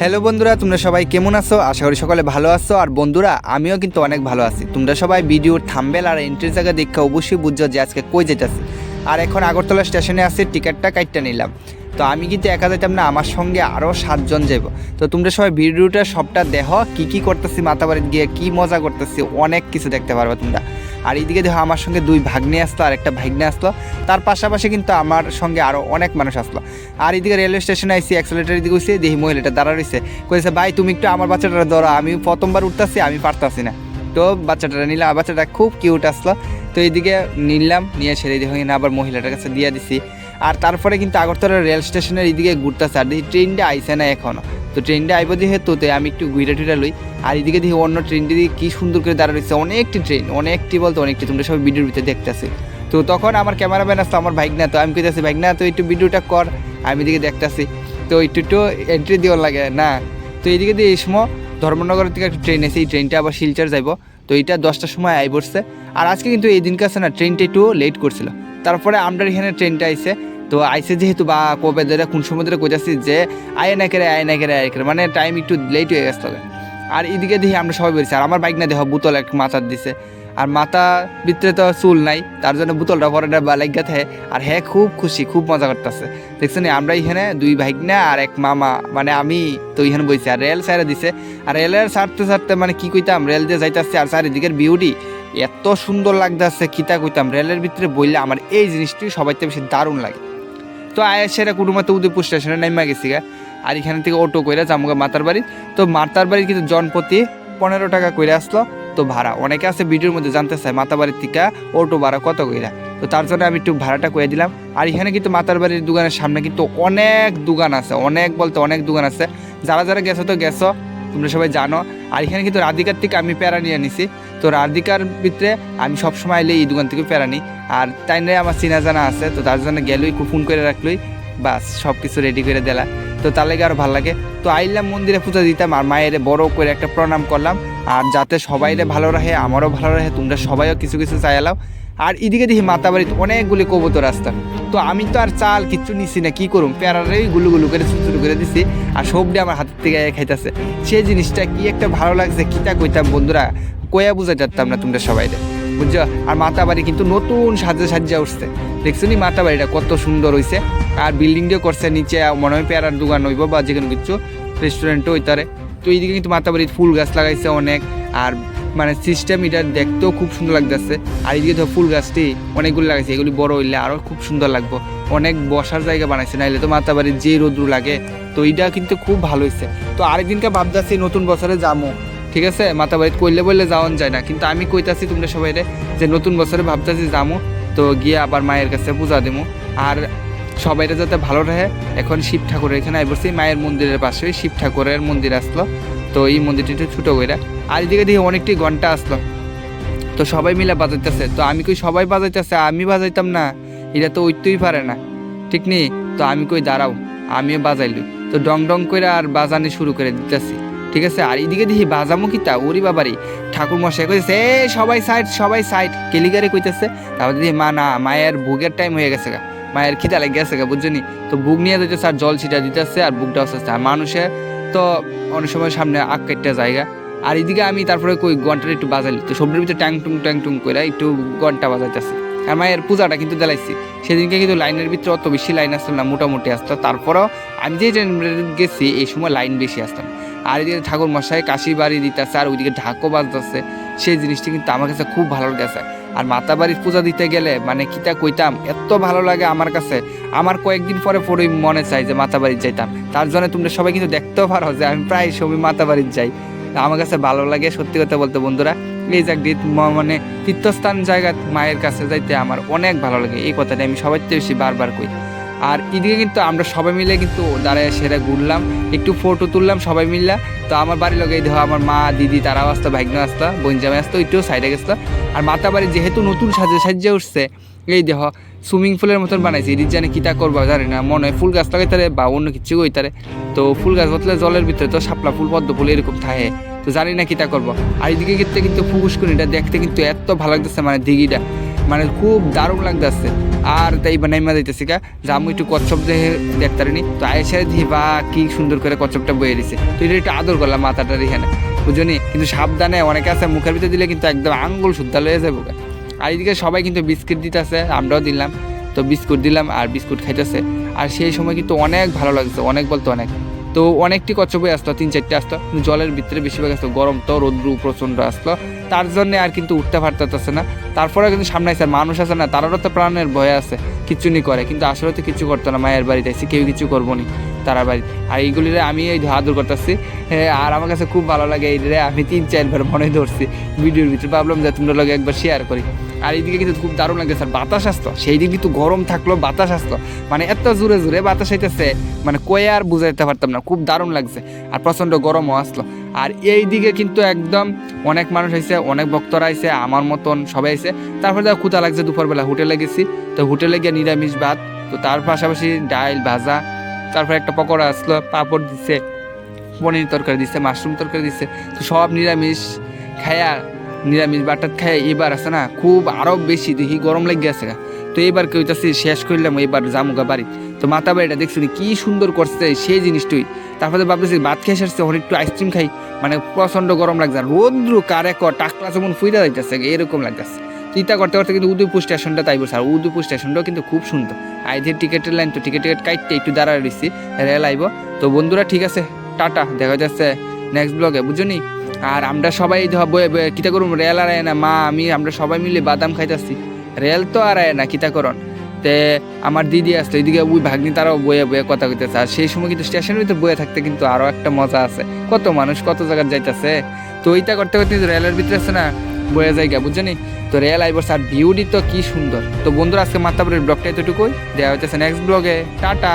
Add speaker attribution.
Speaker 1: Hello বন্ধুরা, তোমরা সবাই কেমন আছো? আশা করি সকলে ভালো আছো। আর বন্ধুরা, আমিও কিন্তু অনেক ভালো আছি। তোমরা সবাই ভিডিওর থাম্বনেল আর এন্ট্রি জায়গা দেখে অবশ্যই বুঝছো যে আজকে কই যেতেছি। আর এখন আগরতলা স্টেশনে আসি, টিকিটটা কাটতে নিলাম। তো আমি কিন্তু একা যাইতাম না, আমার সঙ্গে আরও 7 জন যাব। তো তোমরা সবাই ভিডিওটা সবটা দেখো, কি করতেছি, মাতাবাড়িতে গিয়ে কি মজা করতেছি, অনেক কিছু দেখতে পারবে তোমরা। আর এইদিকে দেখো আমার সঙ্গে 2 ভাগ্নে আসলো আর একটা ভাগ্নে আসলো, তার পাশাপাশি কিন্তু আমার সঙ্গে আরও অনেক মানুষ আসলো। আর এইদিকে রেলওয়ে স্টেশনে আইসি, অ্যাক্সেলেটার দিকে গেছি, দেখি মহিলাটা দাঁড়া রয়েছে, কয়েছে ভাই তুমি একটু আমার বাচ্চাটা ধরো, আমি প্রথমবার উঠতেছি, আমি পারতাছি না। তো বাচ্চাটা নিলাম, বাচ্চাটা খুব কিউট আসলো। তো এইদিকে নিলাম, নিয়ে ছেড়ে দিয়ে আবার মহিলাটার কাছে দিয়ে দিছি। আর তারপরে কিন্তু আগরতলা রেল স্টেশনের এইদিকে ঘুরতেছে, আর দেখি ট্রেনটা আইসে না এখনও। তো ট্রেনটা আইব যেহেতু আমি একটু ঘুরে টুরে লই। আর এদিকে দেখি অন্য ট্রেনটি দিয়ে কী সুন্দর করে দাঁড়া রয়েছে, অনেকটি ট্রেন, অনেকটি বলতে অনেকটি, তোমরা সবাই ভিডিওর ভিতরে দেখতেছি। তো তখন আমার ক্যামেরাম্যান আসতো আমার ভাইগনা, তো আমি কইতেছি ভাইগনা তো একটু ভিডিওটা কর, আমি এদিকে দেখতেছি। তো একটু এন্ট্রি দেওয়ার লাগে না। তো এইদিকে দিয়ে এই সময় ধর্মনগরের থেকে একটা ট্রেন এসে, এই ট্রেনটা আবার শিলচর যাইব। তো এইটা 10টার সময় আই পড়ছে। আর আজকে কিন্তু এই দিনকে আছে না, ট্রেনটা একটু লেট করছিল। তারপরে আমরা এখানে ট্রেনটা আইসে, তো আইসে যেহেতু বা কবে ধরে কোন সময় ধরে কইতাছি যে আয় না করে মানে টাইম একটু লেট হয়ে গেছে। আর এদিকে দেখি আমরা সবাই বলছি, আর আমার বাইক না দেখো বোতল এক মাথার দিছে, আর মাথা ভিতরে তো চুল নাই, তার জন্য বোতলটা পরে লাগিয়া থাকে। আর হ্যাঁ খুব খুশি, খুব মজা করতেছে। দেখছেন আমরা এখানে 2 ভাইক না আর এক মামা, মানে আমি তো এখানে বইছি। আর রেল সাইডে দিছে, আর রেলের ছাড়তে মানে কি কইতাম, রেল দিয়ে যাইতেছে। আর চারিদিকের বিউটি এত সুন্দর লাগতেছে, কিতা কইতাম, রেলের ভিতরে বললে আমার এই জিনিসটি সবাইতে বেশি দারুণ লাগে। তো সেটা কোনো মতো উদয়পুর স্টেশনে নেমা গেছি গা। আর এখান থেকে অটো করে যামুগা মাতার বাড়ি। তো মাতার বাড়ি কিন্তু জনপ্রতি 15 টাকা করে আসলো। তো ভাড়া অনেকে আছে ভিডিওর মধ্যে জানতে চায় মাতার বাড়ির থেকে অটো ভাড়া কত কইরা, তো তার জন্য আমি একটু ভাড়াটা করে দিলাম। আর এখানে কিন্তু মাতার বাড়ির দোকানের সামনে কিন্তু অনেক দোকান আছে, অনেক বলতে অনেক দোকান আছে। যারা গেছো তো গেছো, তোমরা সবাই জানো। আর এখানে কিন্তু রাধিকার থেকে আমি প্যারা নিয়ে নিছি। তো রাধিকার ভিতরে আমি সবসময় এলে এই দোকান থেকে প্যারা নিই। আর তাই নিয়ে আমার চিনা জানা আছে, তো তার জন্য গেলই ফোন করে রাখলই, বাস সব কিছু রেডি করে দিলা। তো তার লাগে আরও ভালো লাগে। তো আইলাম মন্দিরে পূজা দিতাম, আর মায়ের বড় করে একটা প্রণাম করলাম। আর যাতে সবাইরে ভালো রাখে, আমারও ভালো রাখে, তোমরা সবাইও কিছু কিছু চাইলাম। আর এদিকে দেখি মাতাবাড়িতে অনেকগুলি কবুতর আসতাম। তো আমি তো আর চাল কিচ্ছু নিছি না, কি করুম, প্যারারেই গুলু করে ছোটো করে দিছি। আর সবটি আমার হাতের থেকে খাইতেছে। সেই জিনিসটা কি একটা ভালো লাগছে, কিটা কইতাম বন্ধুরা, কয়া বুঝা যাতাম না তোমরা সবাইরে, বুঝছো। আর মাতাবাড়ি কিন্তু নতুন সাজা উঠছে, দেখছো নি মাতাবাড়িটা কত সুন্দর হয়েছে। আর বিল্ডিংটাও করছে, নিচে মনে হয় প্যারার দোকান হইব বা যে কোনো কিছু রেস্টুরেন্টও হইতারে। তো এইদিকে কিন্তু মাতাবাড়িতে ফুল গাছ লাগাইছে অনেক, আর মানে সিস্টেম এটা দেখতেও খুব সুন্দর লাগতেছে। আর এইদিকে তো ফুল গাছটি অনেকগুলো লাগাইছে, এগুলি বড় হইলে আরও খুব সুন্দর লাগবে। অনেক বসার জায়গা বানাইছে, নাইলে তো মাতাবাড়ির যে রোদ্রু লাগে। তো এইটা কিন্তু খুব ভালো হয়েছে। তো আরেকদিনকে ভাবতেছি নতুন বছরে যাবো, ঠিক আছে। মাতাবাড়িতে কইলে বললে যাওয়ান যায় না, কিন্তু আমি কইতাছি তোমরা সবাই যে নতুন বছরে ভাবতেছি যাবো। তো গিয়ে আবার মায়ের কাছে পূজা দেবো। আর সবাইটা যাতে ভালো রাখে। এখন শিব ঠাকুরের এখানে আইবছি, মায়ের মন্দিরের পাশে শিব ঠাকুরের মন্দির আসলো। তো এই মন্দিরটি একটু ছোটো করে। আর এদিকে দেখি অনেকটি ঘন্টা আসলো, তো সবাই মিলে বাজাইতেছে। তো আমি কই সবাই বাজাইতেছে, আমি বাজাইতাম না, এটা তো উঠতেই পারে না, ঠিক নেই। তো আমি কই দাঁড়াও, আমিও বাজাইলি। তো ডং করে আর বাজানি শুরু করে দিতেছি, ঠিক আছে। আর এদিকে দেখি বাজামো কিতা, ওরি বাবারি, ঠাকুর মশাই কইতেছে সবাই সাইড কেলিগারে কইতেছে। তারপর দেখি মা না, মায়ের ভোগের টাইম হয়ে গেছে গা, মায়ের খিদা লেগে গেছে গা, বুঝছো নি। তো বুক নিয়ে দিতেছে আর জল ছিটা দিতেছে, আর বুকটা আসতেছে। আর মানুষের তো অনেক সময় সামনে আগ কাটটা জায়গা। আর এদিকে আমি তারপরে কই ঘন্টাটা একটু বাজাইলি, তো সবজির ভিতরে ট্যাং টুং করে একটু ঘন্টা বাজাইতেছি। আর মায়ের পূজাটা কিন্তু দেলাইছি। সেদিনকে কিন্তু লাইনের ভিতরে অত বেশি লাইন আসতো না, মোটামুটি আসতো। তারপরেও আমি যে গেছি এই সময় লাইন বেশি আসতাম। আর এদিকে ঠাকুর মশাই কাশি বাড়ি দিতেছে, আর ওইদিকে ঢাকও বাজতেছে। সেই জিনিসটি কিন্তু আমার কাছে খুব ভালো লেগেছে। আর মাতা বাড়ির পূজা দিতে গেলে মানে কিতা কইতাম, এত ভালো লাগে আমার কাছে। আমার কয়েকদিন পরে মনে চাই যে মাতা বাড়ির যাইতাম। তার জন্য তোমরা সবাই কিন্তু দেখতেও পারো যে আমি প্রায় সময় মাতা বাড়ির যাই। আমার কাছে ভালো লাগে সত্যি কথা বলতে বন্ধুরা। এই মানে তীর্থস্থান জায়গা মায়ের কাছে যাইতে আমার অনেক ভালো লাগে, এই কথাটা আমি সবাই থেকে বেশি বারবার কই। আর এদিকে কিন্তু আমরা সবাই মিলে কিন্তু দাঁড়ায় সেরা ঘুরলাম, একটু ফটো তুললাম সবাই মিললাম। তো আমার বাড়ির লোক এই দেখো, আমার মা দিদি তারাও আসতো, ভাগ্ন আসতো, বঞ্জামে আসতো, একটু সাইডে গেছিলো। আর মাতা বাড়ি যেহেতু নতুন সাজে উঠছে, এই দেখো সুইমিং পুলের মতন বানাইছে। এদিক জানে কিতা করবো জানি না, মনে হয় ফুল গাছ লাগাইতারে বা অন্য কিছু কইতারে। তো ফুল গাছ বতলে জলের ভিতরে তো শাপলা ফুল পদ্ম ফুল এরকম থাকে, তো জানি না কিতা করবো। আর এদিকে কিন্তু ফুকুসকুনিটা দেখতে কিন্তু এত ভালো লাগতেছে, মানে দিঘিটা মানে খুব দারুণ লাগতেছে। আর তাই নাইমা যাইতেছি গা যে আমি একটু কচ্ছপ দেখতে পারিনি, তো আয়েসা দিয়ে বা কি সুন্দর করে কচ্ছপটা বয়ে দিছে, তো এটা একটু আদর করলাম মাথাটার এখানে, বুঝলি। কিন্তু সাবধানে, অনেকে আছে মুখের ভিতরে দিলে কিন্তু একদম আঙ্গুল শুদ্ধা লয়ে যাবো। আর এইদিকে সবাই কিন্তু বিস্কিট দিতেছে, আমরাও দিলাম, তো বিস্কুট দিলাম আর বিস্কুট খাইতেছে। আর সেই সময় কিন্তু অনেক ভালো লাগছে, অনেক বলতে অনেক। তো অনেকটি কচ্ছপই আসতো, 3-4টে আসতো, জলের ভিতরে বেশিরভাগ আসতো, গরম তো রৌদ্র প্রচণ্ড আসলো, তার জন্যে আর কিন্তু উঠতে পারতেছে না। তারপরে কিন্তু সামনে আছে মানুষ আছে না, তারারও তো প্রাণের ভয় আছে, কিচ্ছু নি করে, কিন্তু আসলে তো কিছু করতো না, মায়ের বাড়িতে এসে কেউ কিছু করবো নি তারা বাড়ি। আর এইগুলিরে আমি এই আদর করতেছি, আর আমার কাছে খুব ভালো লাগে এইরে, আমি 3-4 বার মনে ধরছি ভিডিওর ভিতরে, ভাবলাম যে তোমরা লগে একবার শেয়ার করি। আর এইদিকে কিন্তু খুব দারুণ লাগছে, আর বাতাস আসতো, সেই দিন কিন্তু গরম থাকলো, বাতাস আসতো, মানে এত জোরে জোরে বাতাস হইতেছে, মানে কয়ে আর বুঝাইতে পারতাম না, খুব দারুণ লাগছে। আর প্রচণ্ড গরমও আসলো। আর এই দিকে কিন্তু একদম অনেক মানুষ আইছে, অনেক ভক্তরা আইছে, আমার মতন সবাই আইছে। তারপরে দেখো ক্ষুধা লাগছে, দুপুরবেলা হোটেলে গেছি, তো হোটেলে গিয়ে নিরামিষ ভাত, তো তার পাশাপাশি ডাল ভাজা, তারপরে একটা পকোড়া আসলো, পাঁপড় দিচ্ছে, পনির তরকারি দিচ্ছে, মাশরুম তরকারি দিচ্ছে, তো সব নিরামিষ খায়া, নিরামিষ বাটার খায় এবার আছে না খুব আরও বেশি দেখি গরম লেগে গেছে। তো এবার কইতাছি শেষ করলাম, এবার জামুগা বাড়ি। তো মাথা বাড়িটা দেখছি কি সুন্দর করছে সেই জিনিসটাই। তারপরে ভাবতেছি ভাত খেয়ে এসেছে, অনেক একটু আইসক্রিম খাই, মানে প্রচণ্ড গরম লাগছে, রৌদ্র কারে টাকলা যেমন ফুইরা যাইতেছে এরকম লাগতেছে। চিন্তা করতে করতে কিন্তু উদয়পুর স্টেশনটা তাই বলছে, আর উদয়পুর স্টেশনটাও কিন্তু খুব সুন্দর। আইদের টিকেটের লাইন, তো টিকিট কাটতে একটু দাঁড়ায় রয়েছি, রেল আইব। তো বন্ধুরা ঠিক আছে, টাটা, দেখা যাচ্ছে নেক্সট ব্লগে, বুঝলি। আর আমরা সবাই বয়ে বয়ে কিতা করুন, রেল আর আয় না মা আমি আমরা সবাই মিলে বাদাম খাইতেছি, রেল তো আর আয় না কিতা করন। তে আমার দিদি আসতো এইদিকে, ওই ভাগ্নি তারাও বয়ে বয়ে কথা কইতেছে। আর সেই সময় কিন্তু স্টেশনের ভিতরে বয়ে থাকতে কিন্তু আরও একটা মজা আছে, কত মানুষ কত জায়গায় যাইতেছে। তো ওইটা করতে করতে রেলের ভিতরে আছে না বয়ে জায়গা, বুঝলি। তো রেল আইবস আর ভিউটি তো কি সুন্দর। তো বন্ধুরা আজকে মাতাবরের ব্লগটা এতটুকুই, দেওয়া হইতেছে নেক্সট ব্লগে, টাটা।